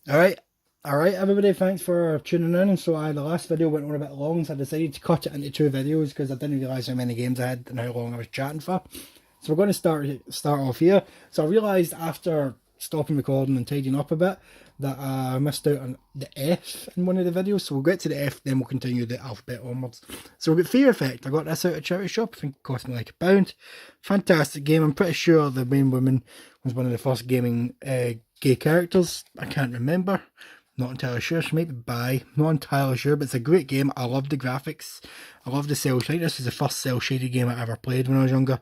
Alright everybody, thanks for tuning in. So the last video went on a bit long, so I decided to cut it into two videos because I didn't realise how many games I had and how long I was chatting for. So we're going to start off here. So I realised after stopping recording and tidying up a bit that I missed out on the F in one of the videos. So we'll get to the F, then we'll continue the alphabet onwards. So we've got Fear Effect. I got this out of charity shop. I think it cost me like £1. Fantastic game. I'm pretty sure the main woman was one of the first gaming gay characters. I can't remember. Not entirely sure. She might be bi. Not entirely sure, but it's a great game. I love the graphics. I love the cel shading. This was the first cel shaded game I ever played when I was younger,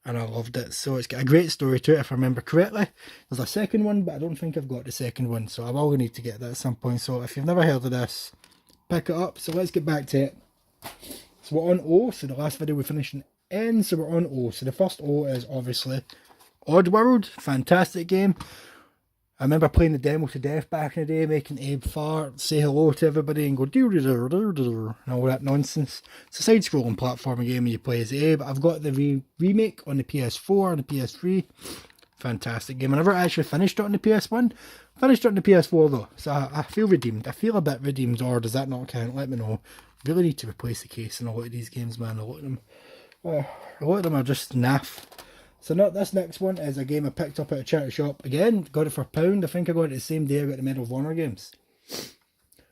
and I loved it. So it's got a great story to it, if I remember correctly. There's a second one, but I don't think I've got the second one, so I will need to get that at some point. So if you've never heard of this, pick it up. So let's get back to it. So we're on O. So the last video we finished in N, so we're on O. So the first O is obviously Oddworld. Fantastic game. I remember playing the demo to death back in the day, making Abe fart, say hello to everybody and go and all that nonsense. It's a side-scrolling platforming game and you play as Abe. I've got the remake on the PS4 and the PS3. Fantastic game. I never actually finished it on the PS1. Finished it on the PS4 though, so I feel redeemed. I feel a bit redeemed, or does that not count? Let me know. Really need to replace the case in a lot of these games, man. A lot of them are just naff. So this next one is a game I picked up at a charity shop. Again, got it for £1. I think I got it the same day I got the Medal of Honor games.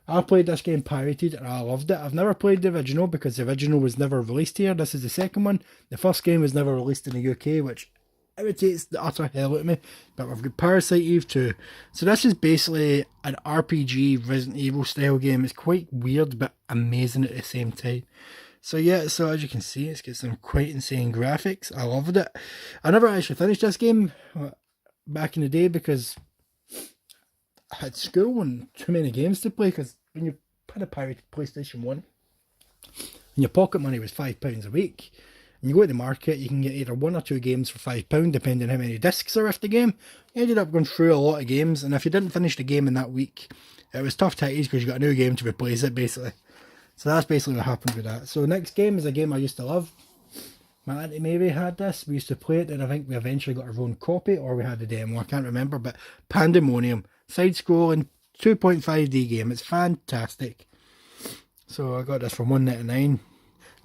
I played this game pirated and I loved it. I've never played the original because the original was never released here. This is the second one. The first game was never released in the UK, which irritates the utter hell out of me. But we've got Parasite Eve 2. So this is basically an RPG Resident Evil style game. It's quite weird but amazing at the same time. So yeah, so as you can see, it's got some quite insane graphics. I loved it. I never actually finished this game back in the day because I had school and too many games to play, because when you had a pirated PlayStation 1 and your pocket money was £5 a week, and you go to the market, you can get either one or two games for £5 depending on how many discs are with the game. You ended up going through a lot of games, and if you didn't finish the game in that week, it was tough titties because you got a new game to replace it basically. So that's basically what happened with that. So next game is a game I used to love. My Auntie Mary had this. We used to play it, and I think we eventually got our own copy, or we had the demo. I can't remember, but Pandemonium. Side-scrolling, 2.5D game. It's fantastic. So I got this for £1.99.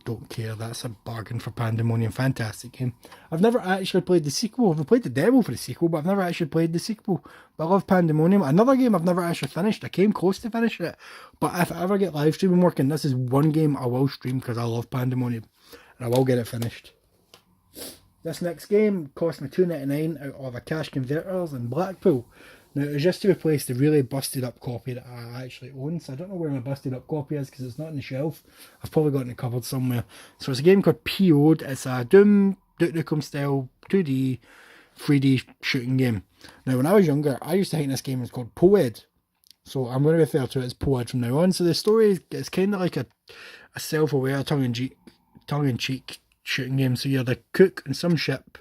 Don't care, that's a bargain for Pandemonium. Fantastic game. I've never actually played the sequel. I've played the demo for the sequel, but I've never actually played the sequel. But I love Pandemonium. Another game I've never actually finished. I came close to finishing it, but if I ever get live streaming working, this is one game I will stream because I love Pandemonium, and I will get it finished. This next game cost me £2.99 out of a cash converters in Blackpool. Now, it was just to replace the really busted up copy that I actually own, so I don't know where my busted up copy is because it's not on the shelf. I've probably got it in the cupboard somewhere. So it's a game called PO'd. It's a Doom, Duke Nukem style 2D, 3D shooting game. Now, when I was younger, I used to think this game was called PO'd. So I'm going to refer to it as PO'd from now on. So the story is kind of like a self-aware, tongue-in-cheek shooting game. So you're the cook on some ship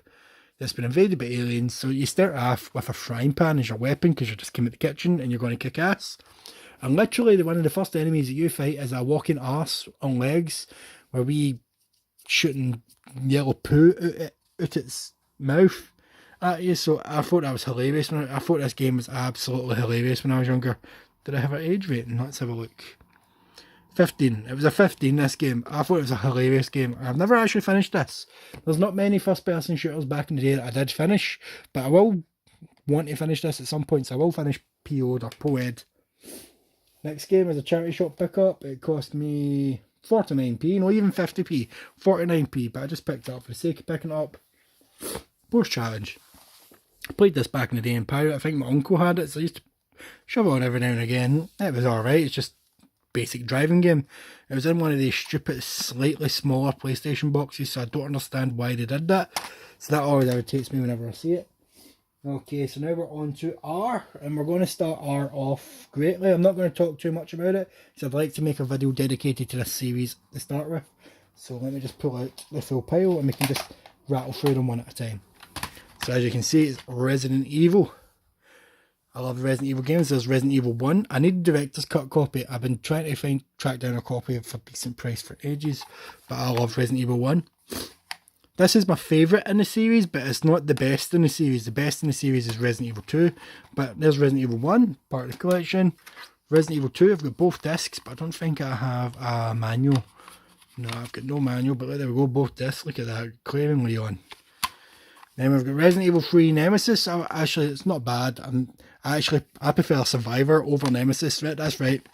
that's been invaded by aliens. So you start off with a frying pan as your weapon because you just came at the kitchen and you're going to kick ass. And literally one of the first enemies that you fight is a walking arse on legs, where we shooting yellow poo out its mouth at you. So I thought that was hilarious. I thought this game was absolutely hilarious when I was younger. Did I have an age rating? Let's have a look. 15. It was a 15, this game. I thought it was a hilarious game. I've never actually finished this. There's not many first-person shooters back in the day that I did finish, but I will want to finish this at some point, so I will finish PO'd or PO'd. Next game is a charity shop pickup. It cost me 49p, not even 50p, 49p, but I just picked it up for the sake of picking it up. Post challenge. I played this back in the day in Pirate. I think my uncle had it, so I used to shove it on every now and again. It was alright, it's just basic driving game. It was in one of these stupid, slightly smaller PlayStation boxes, so I don't understand why they did that. So that always irritates me whenever I see it. Okay, so now we're on to R, and we're going to start R off greatly. I'm not going to talk too much about it, because I'd like to make a video dedicated to this series to start with. So let me just pull out the full pile, and we can just rattle through them one at a time. So as you can see, it's Resident Evil. I love Resident Evil games. There's Resident Evil 1. I need a director's cut copy. I've been trying to track down a copy for a decent price for ages, but I love Resident Evil 1. This is my favourite in the series, but it's not the best in the series. The best in the series is Resident Evil 2, but there's Resident Evil 1, part of the collection. Resident Evil 2, I've got both discs, but I don't think I have a manual. No, I've got no manual, but there we go, both discs. Look at that, glaringly on. Then we've got Resident Evil 3 Nemesis. Actually, it's not bad. I prefer Survivor over Nemesis. Right, that's right.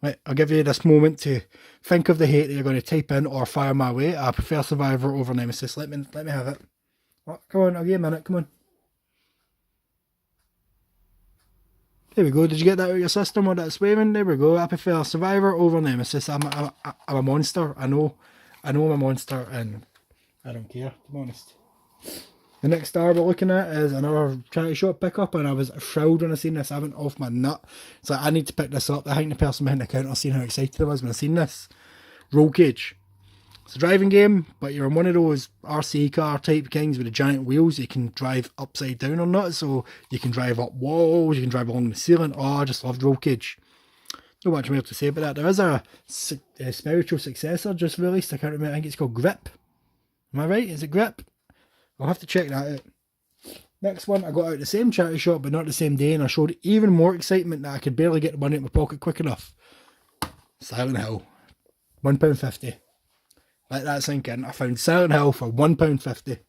Right, I'll give you this moment to think of the hate that you're going to type in or fire my way. I prefer Survivor over Nemesis. Let me have it. Oh, come on, I'll give you a minute. Come on. There we go. Did you get that out of your system or that swearing? There we go. I prefer Survivor over Nemesis. I'm a monster. I know I'm a monster, and I don't care, to be honest. The next star we're looking at is another charity shop pickup, and I was thrilled when I seen this. I went off my nut. So I need to pick this up. I think the person behind the counter seen how excited I was when I seen this. Rollcage. It's a driving game, but you're in one of those RC car type things with the giant wheels. You can drive upside down or not, so you can drive up walls, you can drive along the ceiling. Oh, I just loved Rollcage. Not much more to say about that. There is a spiritual successor just released. I can't remember. I think it's called Grip. Am I right? Is it Grip? I'll have to check that out. Next one, I got out the same charity shop, but not the same day, and I showed even more excitement that I could barely get the money in my pocket quick enough. Silent Hill. £1.50. Let that sink in. I found Silent Hill for £1.50.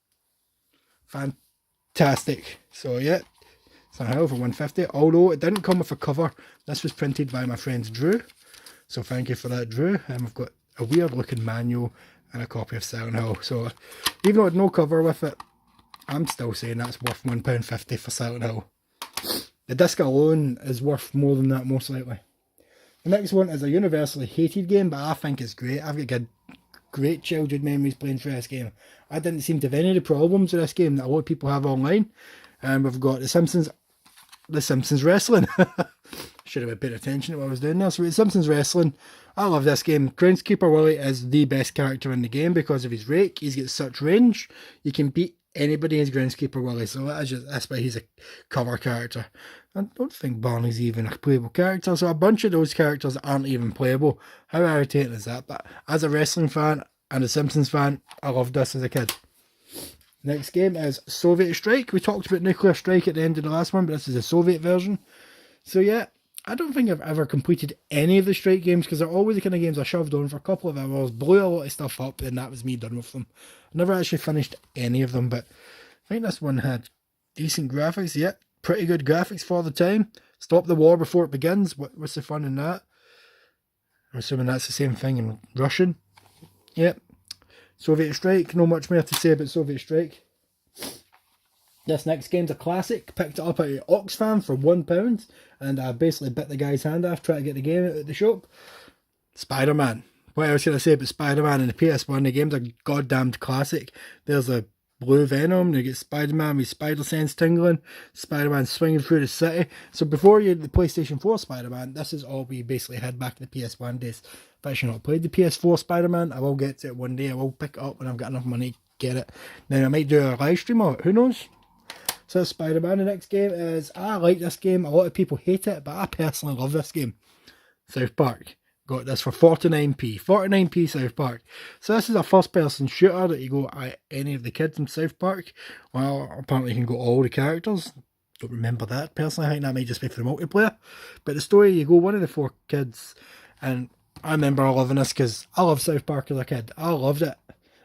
Fantastic. So yeah, Silent Hill for £1.50. Although it didn't come with a cover. This was printed by my friend Drew. So thank you for that, Drew. I've got a weird looking manual and a copy of Silent Hill. So even though it had no cover with it, I'm still saying that's worth £1.50 for Silent Hill. The disc alone is worth more than that, most likely. The next one is a universally hated game, but I think it's great. I've got great childhood memories playing through this game. I didn't seem to have any of the problems with this game that a lot of people have online. And we've got the Simpsons Wrestling. Should have been paying attention to what I was doing there. So it's Simpsons Wrestling. I love this game. Groundskeeper Willie is the best character in the game because of his rake. He's got such range. You can beat anybody as Groundskeeper Willie. So that's why he's a cover character. I don't think Barney's even a playable character. So a bunch of those characters aren't even playable. How irritating is that? But as a wrestling fan and a Simpsons fan, I loved this as a kid. Next game is Soviet Strike. We talked about Nuclear Strike at the end of the last one, but this is a Soviet version. So yeah, I don't think I've ever completed any of the Strike games because they're always the kind of games I shoved on for a couple of hours, blew a lot of stuff up, and that was me done with them. I never actually finished any of them, but I think this one had decent graphics. Yeah, pretty good graphics for the time. Stop the war before it begins. What's the fun in that? I'm assuming that's the same thing in Russian. Yep. Soviet Strike. Not much more to say about Soviet Strike. This next game's a classic. Picked it up at Oxfam for £1, and I basically bit the guy's hand off trying to get the game out of the shop. SpiderMan. What else can I say about SpiderMan and the PS1? The game's a goddamned classic. There's a blue Venom, you get Spider-Man with spider sense tingling, Spider-Man swinging through the city. So before you had the PlayStation 4 Spider-Man, this is all we basically had back in the PS1 days. I've actually not played the PS4 Spider-Man. I will get to it one day. I will pick it up when I've got enough money to get it. Then I might do a live stream of it. Who knows? So that's Spider-Man. The next game is, I like this game. A lot of people hate it, but I personally love this game. South Park. Got this for 49p. 49p South Park. So this is a first person shooter that you go at any of the kids in South Park. Well, apparently you can go all the characters. Don't remember that personally. I think that might just be for the multiplayer. But the story, you go one of the 4 kids. And I remember loving this because I loved South Park as a kid. I loved it.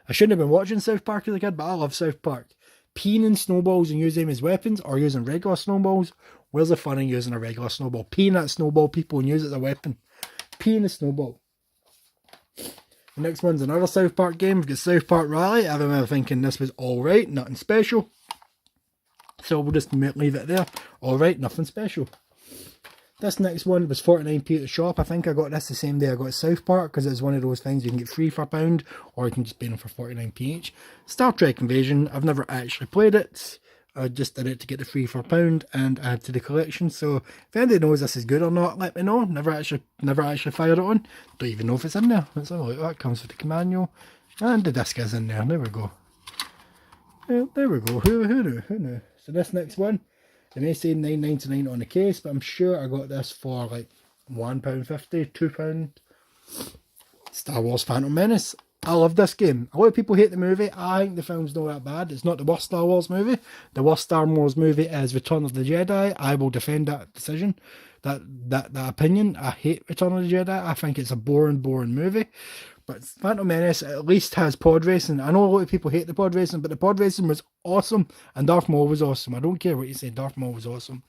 I shouldn't have been watching South Park as a kid, but I love South Park. Peeing in snowballs and using them as weapons, or using regular snowballs. Where's the fun in using a regular snowball? Peeing at snowball people and use it as a weapon. Peeing a snowball. The next one's another South Park game. We've got South Park Rally. I remember thinking this was alright, nothing special. So we'll just leave it there. Alright, nothing special. This next one was 49p at the shop. I think I got this the same day I got South Park because it's one of those things you can get free for £1 or you can just pay them for 49p each. Star Trek Invasion. I've never actually played it. I just did it to get the free for £1 and add to the collection. So if anybody knows this is good or not, let me know. Never actually fired it on. Don't even know if it's in there. Let's have a look. That comes with the manual. And the disc is in there. There we go. There we go. Who knew? So this next one, they may say £9.99 on the case, but I'm sure I got this for like £1.50, £2. Star Wars Phantom Menace. I love this game. A lot of people hate the movie. I think the film's not that bad. It's not the worst Star Wars movie. The worst Star Wars movie is Return of the Jedi. I will defend that decision, that opinion. I hate Return of the Jedi. I think it's a boring movie. But Phantom Menace at least has pod racing. I know a lot of people hate the pod racing, but the pod racing was awesome, and Darth Maul was awesome. I don't care what you say, Darth Maul was awesome.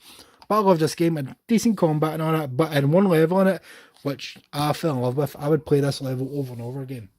But I love this game, and decent combat and all that, but in one level in it, which I fell in love with, I would play this level over and over again.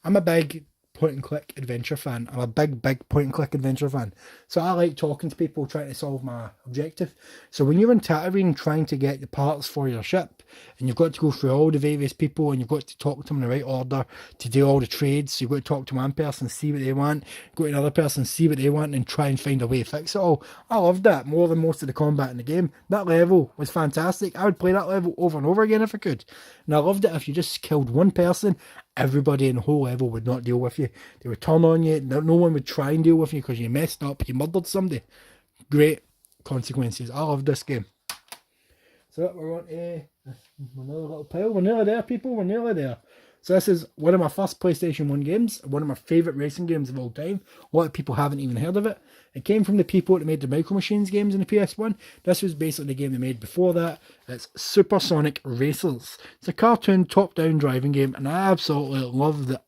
I'm a big point and click adventure fan. I'm a big point and click adventure fan. So I like talking to people, trying to solve my objective. So when you're in Tatooine trying to get the parts for your ship, and you've got to go through all the various people, and you've got to talk to them in the right order to do all the trades. So you've got to talk to one person, see what they want, go to another person, see what they want, and try and find a way to fix it all. I loved that more than most of the combat in the game. That level was fantastic. I would play that level over and over again if I could. And I loved it if you just killed one person, everybody in the whole level would not deal with you. They would turn on you. No one would try and deal with you because you messed up. You murdered somebody. Great consequences. I love this game. So we're on to another little pile. We're nearly there, people. We're nearly there. So this is one of my first PlayStation 1 games. One of my favourite racing games of all time. A lot of people haven't even heard of it. It came from the people that made the Micro Machines games in the PS1. This was basically the game they made before that. It's Supersonic Whistles. It's a cartoon top-down driving game, and I absolutely love the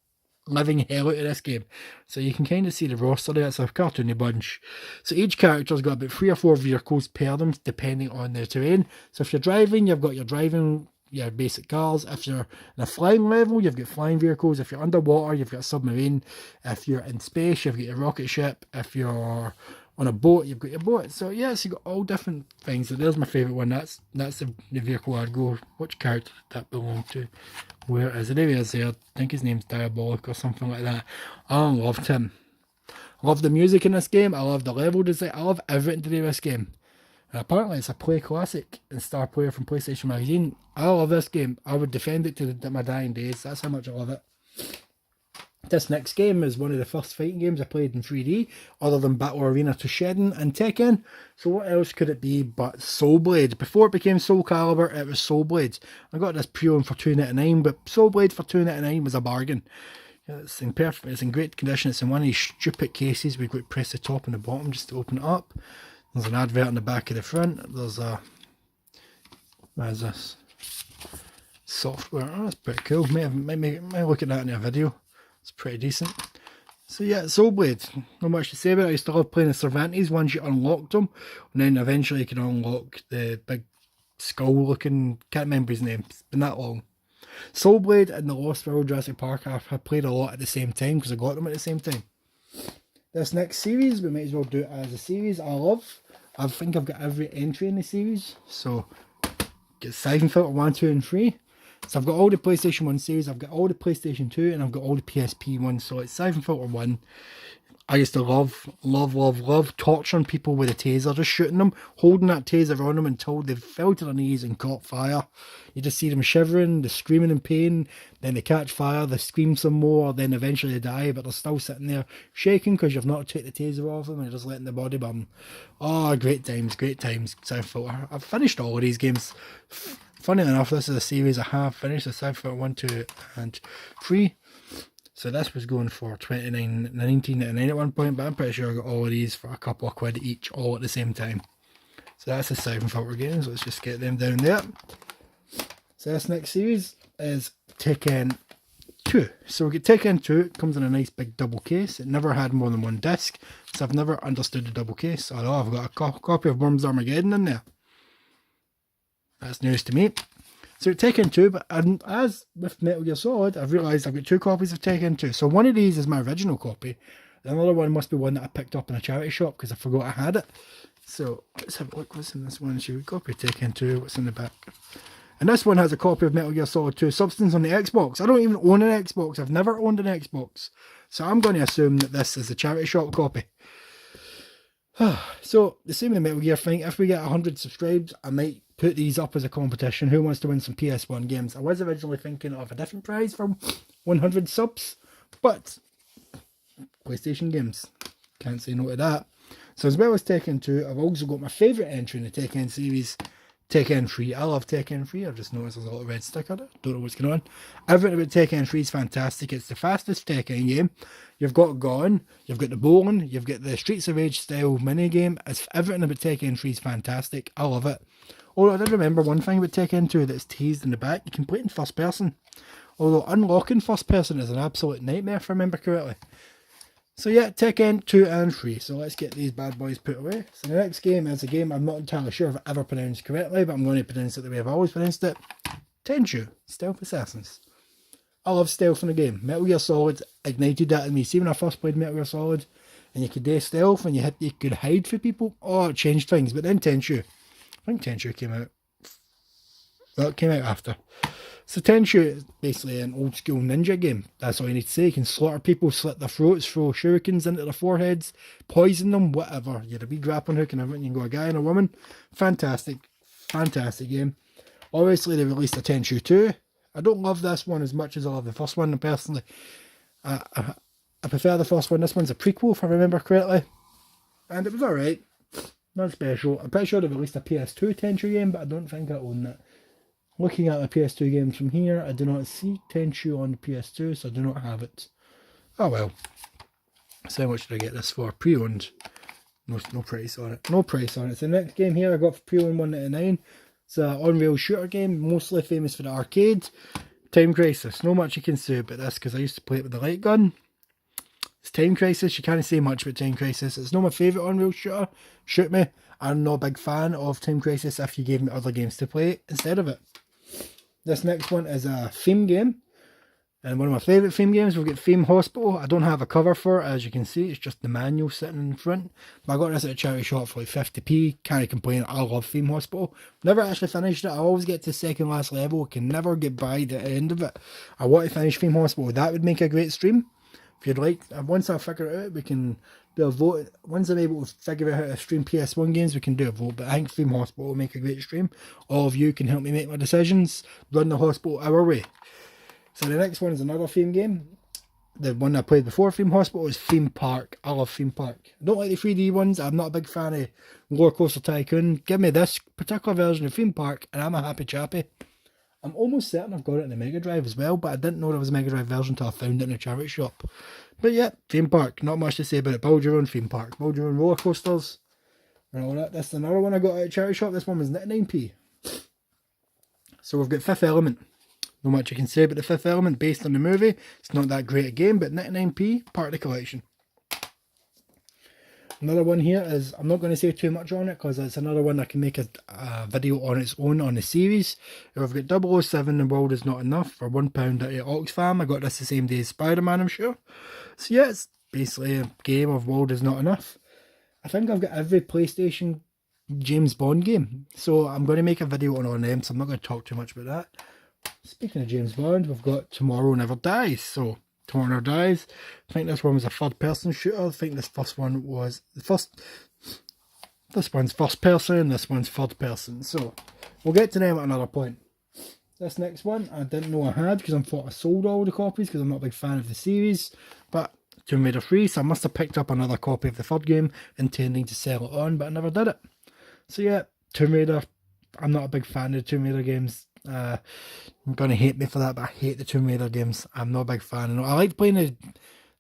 living hell out of this game. So you can kind of see the roster there. It's a cartoony bunch. So each character's got about 3 or 4 vehicles per them, depending on the terrain. So if you're driving, you've got your driving, your basic cars. If you're in a flying level, you've got flying vehicles. If you're underwater, you've got a submarine. If you're in space, you've got your rocket ship. If you're on a boat, you've got your boat. So yes, you've got all different things. So there's my favourite one. That's the vehicle I'd go. Which character did that belong to? Where is it? There he is there. I think his name's Diabolic or something like that. I loved him. I love the music in this game. I love the level design. I love everything to do with this game. And apparently it's a Play Classic and Star Player from PlayStation Magazine. I love this game. I would defend it to my dying days. That's how much I love it. This next game is one of the first fighting games I played in 3D, other than Battle Arena Toshinden and TakeIn. So what else could it be but Soul Blade? Before it became Soul Calibur, it was Soul Blade. I got this pre-owned for $2.99, but Soul Blade for $2.99 was a bargain. It's in perfect, it's in great condition. It's in one of these stupid cases. We've got to press the top and the bottom just to open it up. There's an advert on the back of the front. There's a, what is this? Software. Oh, that's pretty cool. Might look at that in a video. It's pretty decent. So yeah, Soul Blade. Not much to say about it. I used to love playing the Cervantes once you unlocked them. And then eventually you can unlock the big skull looking, can't remember his name. It's been that long. Soul Blade and the Lost World Jurassic Park I played a lot at the same time because I got them at the same time. This next series, we might as well do it as a series I love. I think I've got every entry in the series. So get Siphon Filter 1, 2 and 3. So I've got all the PlayStation 1 series, I've got all the PlayStation 2, and I've got all the PSP ones. So it's Siphon Filter 1. I used to love torturing people with a taser, just shooting them, holding that taser on them until they fell to their knees and caught fire. You just see them shivering, they're screaming in pain, then they catch fire, they scream some more, then eventually they die, but they're still sitting there shaking because you've not taken the taser off them and you're just letting the body burn. Oh, great times, Siphon Filter. I've finished all of these games. Funny enough, this is a series I have finished, the Siphon Filter 1, 2 and 3. So this was going for $19.99 at one point, but I'm pretty sure I got all of these for a couple of quid each, all at the same time. So that's the Siphon Filter games. Let's just get them down there. So this next series is TakeIn 2. So we get TakeIn 2. It comes in a nice big double case. It never had more than one disc, so I've never understood the double case. Although I've got a copy of Worms Armageddon in there. That's news to me. So TakeIn 2, but as with Metal Gear Solid, I've realised I've got 2 copies of TakeIn 2. So one of these is my original copy. Another one must be one that I picked up in a charity shop because I forgot I had it. So let's have a look. What's in this one? Should we copy TakeIn 2? What's in the back? And this one has a copy of Metal Gear Solid 2 Substance on the Xbox. I don't even own an Xbox. I've never owned an Xbox. So I'm going to assume that this is a charity shop copy. So the same with the Metal Gear thing. If we get 100 subscribes, I might put these up as a competition. Who wants to win some PS1 games? I was originally thinking of a different prize for 100 subs, but PlayStation games, can't say no to that. So as well as TakeIn 2, I've also got my favourite entry in the TakeIn series, TakeIn 3. I love TakeIn 3. I've just noticed there's a little red sticker there. Don't know what's going on. Everything about TakeIn 3 is fantastic. It's the fastest TakeIn game. You've got Gone, you've got the bowling, you've got the Streets of Rage style mini game. It's everything about TakeIn 3 is fantastic. I love it. Although I did remember one thing about TakeIn 2 that's teased in the back. You can play it in first person. Although unlocking first person is an absolute nightmare if I remember correctly. So yeah, TakeIn 2 and 3. So let's get these bad boys put away. So the next game is a game I'm not entirely sure if I ever pronounced correctly, but I'm going to pronounce it the way I've always pronounced it. Tenchu, Stealth Assassins. I love stealth in the game. Metal Gear Solid ignited that in me. See when I first played Metal Gear Solid and you could do stealth and you could hide for people. Oh, it changed things. But then Tenchu. I think Tenchu came out. Well, it came out after. So Tenchu is basically an old school ninja game. That's all you need to say. You can slaughter people, slit their throats, throw shurikens into their foreheads, poison them, whatever. You had a wee grappling hook and everything. You can go a guy and a woman. Fantastic. Fantastic game. Obviously they released a Tenchu 2. I don't love this one as much as I love the first one personally. I prefer the first one. This one's a prequel if I remember correctly. And it was alright. Not special. I'm pretty sure they released a PS2 Tenchu game, but I don't think I own that. Looking at the PS2 games from here, I do not see Tenchu on the PS2, so I do not have it. Oh well. So how much did I get this for? Pre-owned. No price on it. No price on it. So the next game here I got for pre-owned $1.99. It's an on-rail shooter game, mostly famous for the arcade. Time Crisis. Not much you can say about this because I used to play it with the light gun. It's Time Crisis. You can't say much about Time Crisis. It's not my favourite on-rail shooter. Shoot me. I'm not a big fan of Time Crisis if you gave me other games to play instead of it. This next one is a theme game. And one of my favourite theme games, we've got Theme Hospital. I don't have a cover for it, as you can see. It's just the manual sitting in front. But I got this at a charity shop for like 50p. Can't complain. I love Theme Hospital. Never actually finished it. I always get to the second last level. I can never get by the end of it. I want to finish Theme Hospital. That would make a great stream. If you'd like, once I figure it out, we can do a vote. Once I'm able to figure out how to stream PS1 games, we can do a vote. But I think Theme Hospital will make a great stream. All of you can help me make my decisions. Run the hospital our way. So the next one is another theme game. The one I played before Theme Hospital is Theme Park. I love Theme Park. I don't like the 3D ones. I'm not a big fan of Roller Coaster Tycoon. Give me this particular version of Theme Park and I'm a happy chappy. I'm almost certain I've got it in the Mega Drive as well, but I didn't know there was a Mega Drive version until I found it in a charity shop. But yeah, Theme Park. Not much to say about it. Build your own theme park. Build your own roller coasters and all that. That's another one I got at a charity shop. This one was 99p. So we've got Fifth Element. Not much you can say about the Fifth Element based on the movie. It's not that great a game, but 99p, part of the collection. Another one here is, I'm not going to say too much on it because it's another one I can make a video on its own on the series. We've got 007, The World Is Not Enough for £1 at Oxfam. I got this the same day as SpiderMan, I'm sure. So yeah, it's basically a game of World Is Not Enough. I think I've got every PlayStation James Bond game. So I'm going to make a video on them, so I'm not going to talk too much about that. Speaking of James Bond, we've got Tomorrow Never Dies. So Tomorrow Never Dies. I think this one was a third-person shooter. I think this first one was this one's first person, this one's third person. So we'll get to them at another point. This next one I didn't know I had because I thought I sold all the copies because I'm not a big fan of the series. But Tomb Raider 3, so I must have picked up another copy of the third game intending to sell it on, but I never did it. So yeah, Tomb Raider. I'm not a big fan of the Tomb Raider games. You're going to hate me for that, but I hate the Tomb Raider games. I'm not a big fan. I like playing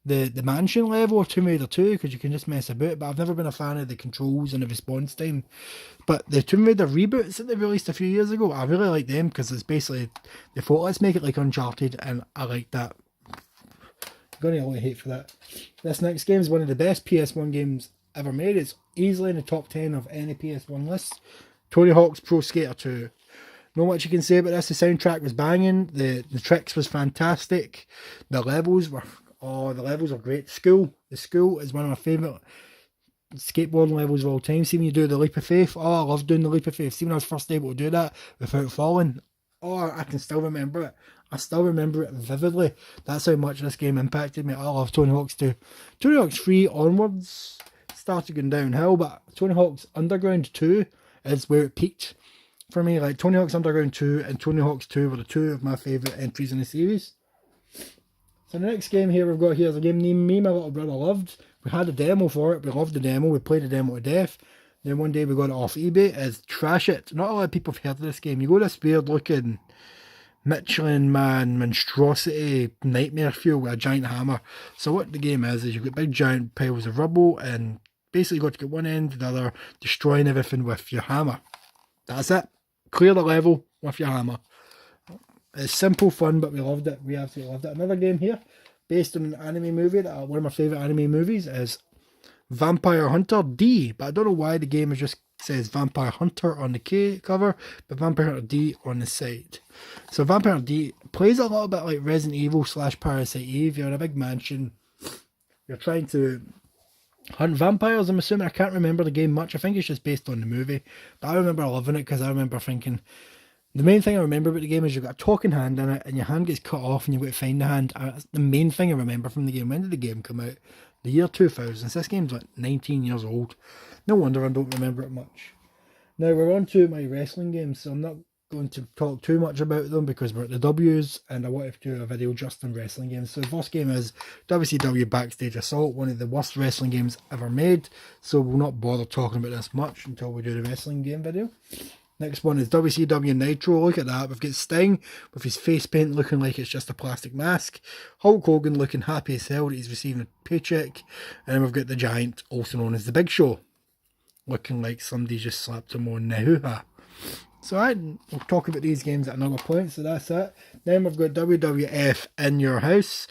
the mansion level of Tomb Raider 2 because you can just mess about, but I've never been a fan of the controls and the response time. But the Tomb Raider reboots that they released a few years ago, I really like them because it's basically, they thought, let's make it like Uncharted, and I like that. I'm going to get a lot of hate for that. This next game is one of the best PS1 games ever made. It's easily in the top 10 of any PS1 list. Tony Hawk's Pro Skater 2. Not much you can say about this. The soundtrack was banging. The tricks was fantastic. The levels were great. The school is one of my favourite skateboarding levels of all time. See when you do the leap of faith. Oh, I love doing the leap of faith. See when I was first able to do that without falling. Oh, I can still remember it. I still remember it vividly. That's how much this game impacted me. I love Tony Hawk's 2. Tony Hawk's 3 onwards started going downhill, but Tony Hawk's Underground 2 is where it peaked for me. Like Tony Hawk's Underground 2 and Tony Hawk's 2 were the two of my favourite entries in the series. So the next game here we've got here is a game named Me My Little Brother Loved. We had a demo for it, we loved the demo, we played the demo to death. Then one day we got it off eBay. It's Trash It. Not a lot of people have heard of this game. You got this weird looking Michelin Man monstrosity nightmare fuel with a giant hammer. So what the game is you've got big giant piles of rubble and basically got to get one end to the other, destroying everything with your hammer. That's it. Clear the level with your hammer. It's simple fun, but we loved it. We absolutely loved it. Another game here, based on an anime movie that one of my favourite anime movies is Vampire Hunter D. But I don't know why the game just says Vampire Hunter on the cover, but Vampire Hunter D on the side. So Vampire Hunter D plays a little bit like Resident Evil / Parasite Eve. You're in a big mansion. You're trying to hunt vampires, I'm assuming. I can't remember the game much. I think it's just based on the movie. But I remember loving it because I remember thinking... The main thing I remember about the game is you've got a talking hand in it and your hand gets cut off and you've got to find the hand. That's the main thing I remember from the game. When did the game come out? The year 2000. This game's like 19 years old. No wonder I don't remember it much. Now we're on to my wrestling games, so I'm not going to talk too much about them because we're at the W's and I wanted to do a video just on wrestling games. So the first game is WCW Backstage Assault, one of the worst wrestling games ever made. So we'll not bother talking about this much until we do the wrestling game video. Next one is WCW Nitro. Look at that. We've got Sting with his face paint looking like it's just a plastic mask. Hulk Hogan looking happy as hell that he's receiving a paycheck. And then we've got the Giant, also known as the Big Show, looking like somebody just slapped him on the hoo-ha. So we'll talk about these games at another point. So that's it. Then we've got WWF In Your House.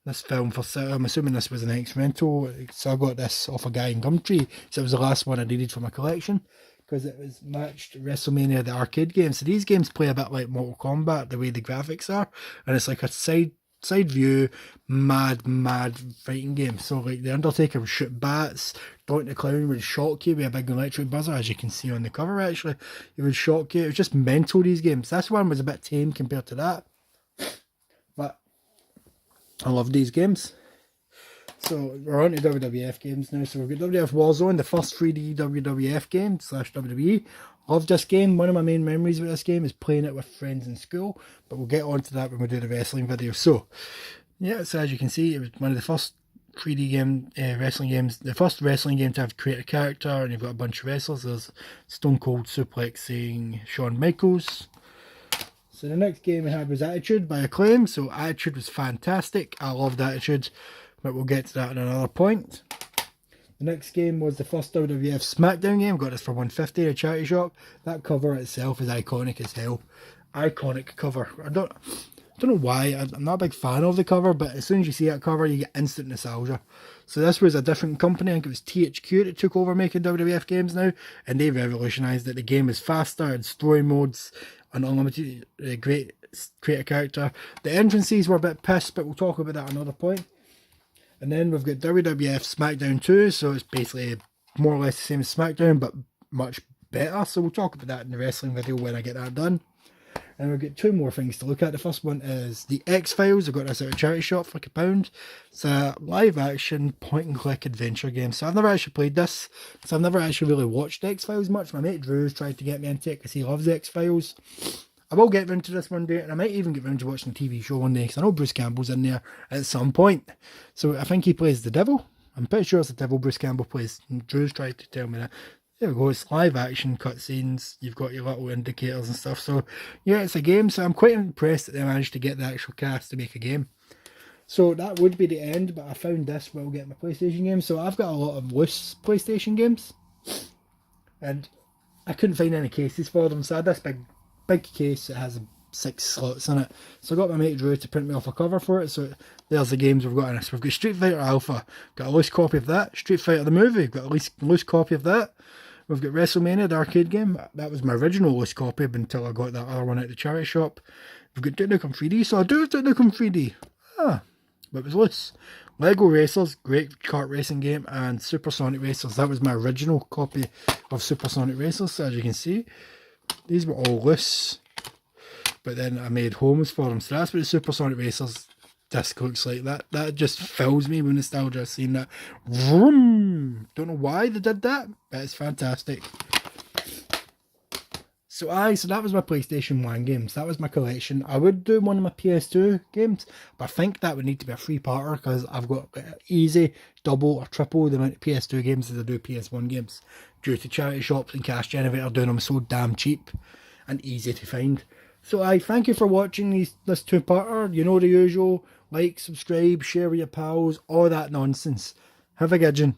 This film for sale. I'm assuming this was an ex-rental. So I got this off a guy in Gumtree. So it was the last one I needed for my collection, because it was matched WrestleMania, the arcade game. So these games play a bit like Mortal Kombat, the way the graphics are, and it's like a side view, mad fighting game. So like the Undertaker would shoot bats, Doink the Clown would shock you with a big electric buzzer, as you can see on the cover actually. He would shock you. It was just mental, these games. This one was a bit tame compared to that, but I love these games. So we're on to WWF games now. So we've got WWF Warzone, the first 3D WWF game / WWE. Loved this game. One of my main memories with this game is playing it with friends in school, but we'll get on to that when we do the wrestling video. So yeah, so as you can see, it was one of the first 3D game wrestling games, the first wrestling game to have create a character, and you've got a bunch of wrestlers. There's Stone Cold suplexing Shawn Michaels. So the next game we had was Attitude by Acclaim. So Attitude was fantastic. I loved Attitude, but we'll get to that at another point. The next game was the first WWF SmackDown game. Got this for $150 at a charity shop. That cover itself is iconic as hell. Iconic cover. I don't know why. I'm not a big fan of the cover, but as soon as you see that cover, you get instant nostalgia. So this was a different company. I think it was THQ that took over making WWF games now, and they revolutionised it. The game is faster, and story modes, and unlimited. Great create a character. The entrances were a bit pissed, but we'll talk about that at another point. And then we've got WWF SmackDown 2, so it's basically more or less the same as SmackDown, but much better. So we'll talk about that in the wrestling video when I get that done. And we've got two more things to look at. The first one is the X-Files. I got this at a charity shop for £1. It's a live-action point-and-click adventure game. So I've never actually played this, so I've never actually really watched X-Files much. My mate Drew's tried to get me into it because he loves X-Files. I will get into this one day, and I might even get round to watching a TV show one day, because I know Bruce Campbell's in there at some point. So I think he plays the devil. I'm pretty sure it's the devil Bruce Campbell plays. And Drew's tried to tell me that. There we go, it's live action cutscenes. You've got your little indicators and stuff. So yeah, it's a game. So I'm quite impressed that they managed to get the actual cast to make a game. So that would be the end, but I found this while getting my PlayStation games. So I've got a lot of loose PlayStation games, and I couldn't find any cases for them. So I had this big case that has 6 slots in it. So I got my mate Drew to print me off a cover for it. So there's the games we've got in this. We've got Street Fighter Alpha, got a loose copy of that. Street Fighter the movie, got a loose copy of that. We've got WrestleMania, the arcade game. That was my original loose copy until I got that other one at the charity shop. We've got Duke Nukem 3D, so I do have Duke Nukem 3D. But it was loose. Lego Racers, great kart racing game, and Supersonic Racers. That was my original copy of Supersonic Racers. So as you can see, these were all loose, but then I made homes for them. So that's what the Supersonic Racers disc looks like. That just fills me with nostalgia seeing that. Vroom! Don't know why they did that, but it's fantastic. So so that was my PlayStation 1 games. That was my collection. I would do one of my PS2 games, but I think that would need to be a three-parter because I've got easy double or triple the amount of PS2 games as I do PS1 games due to charity shops and Cash Generator doing them so damn cheap and easy to find. So I thank you for watching this two-parter. You know the usual. Like, subscribe, share with your pals, all that nonsense. Have a good one.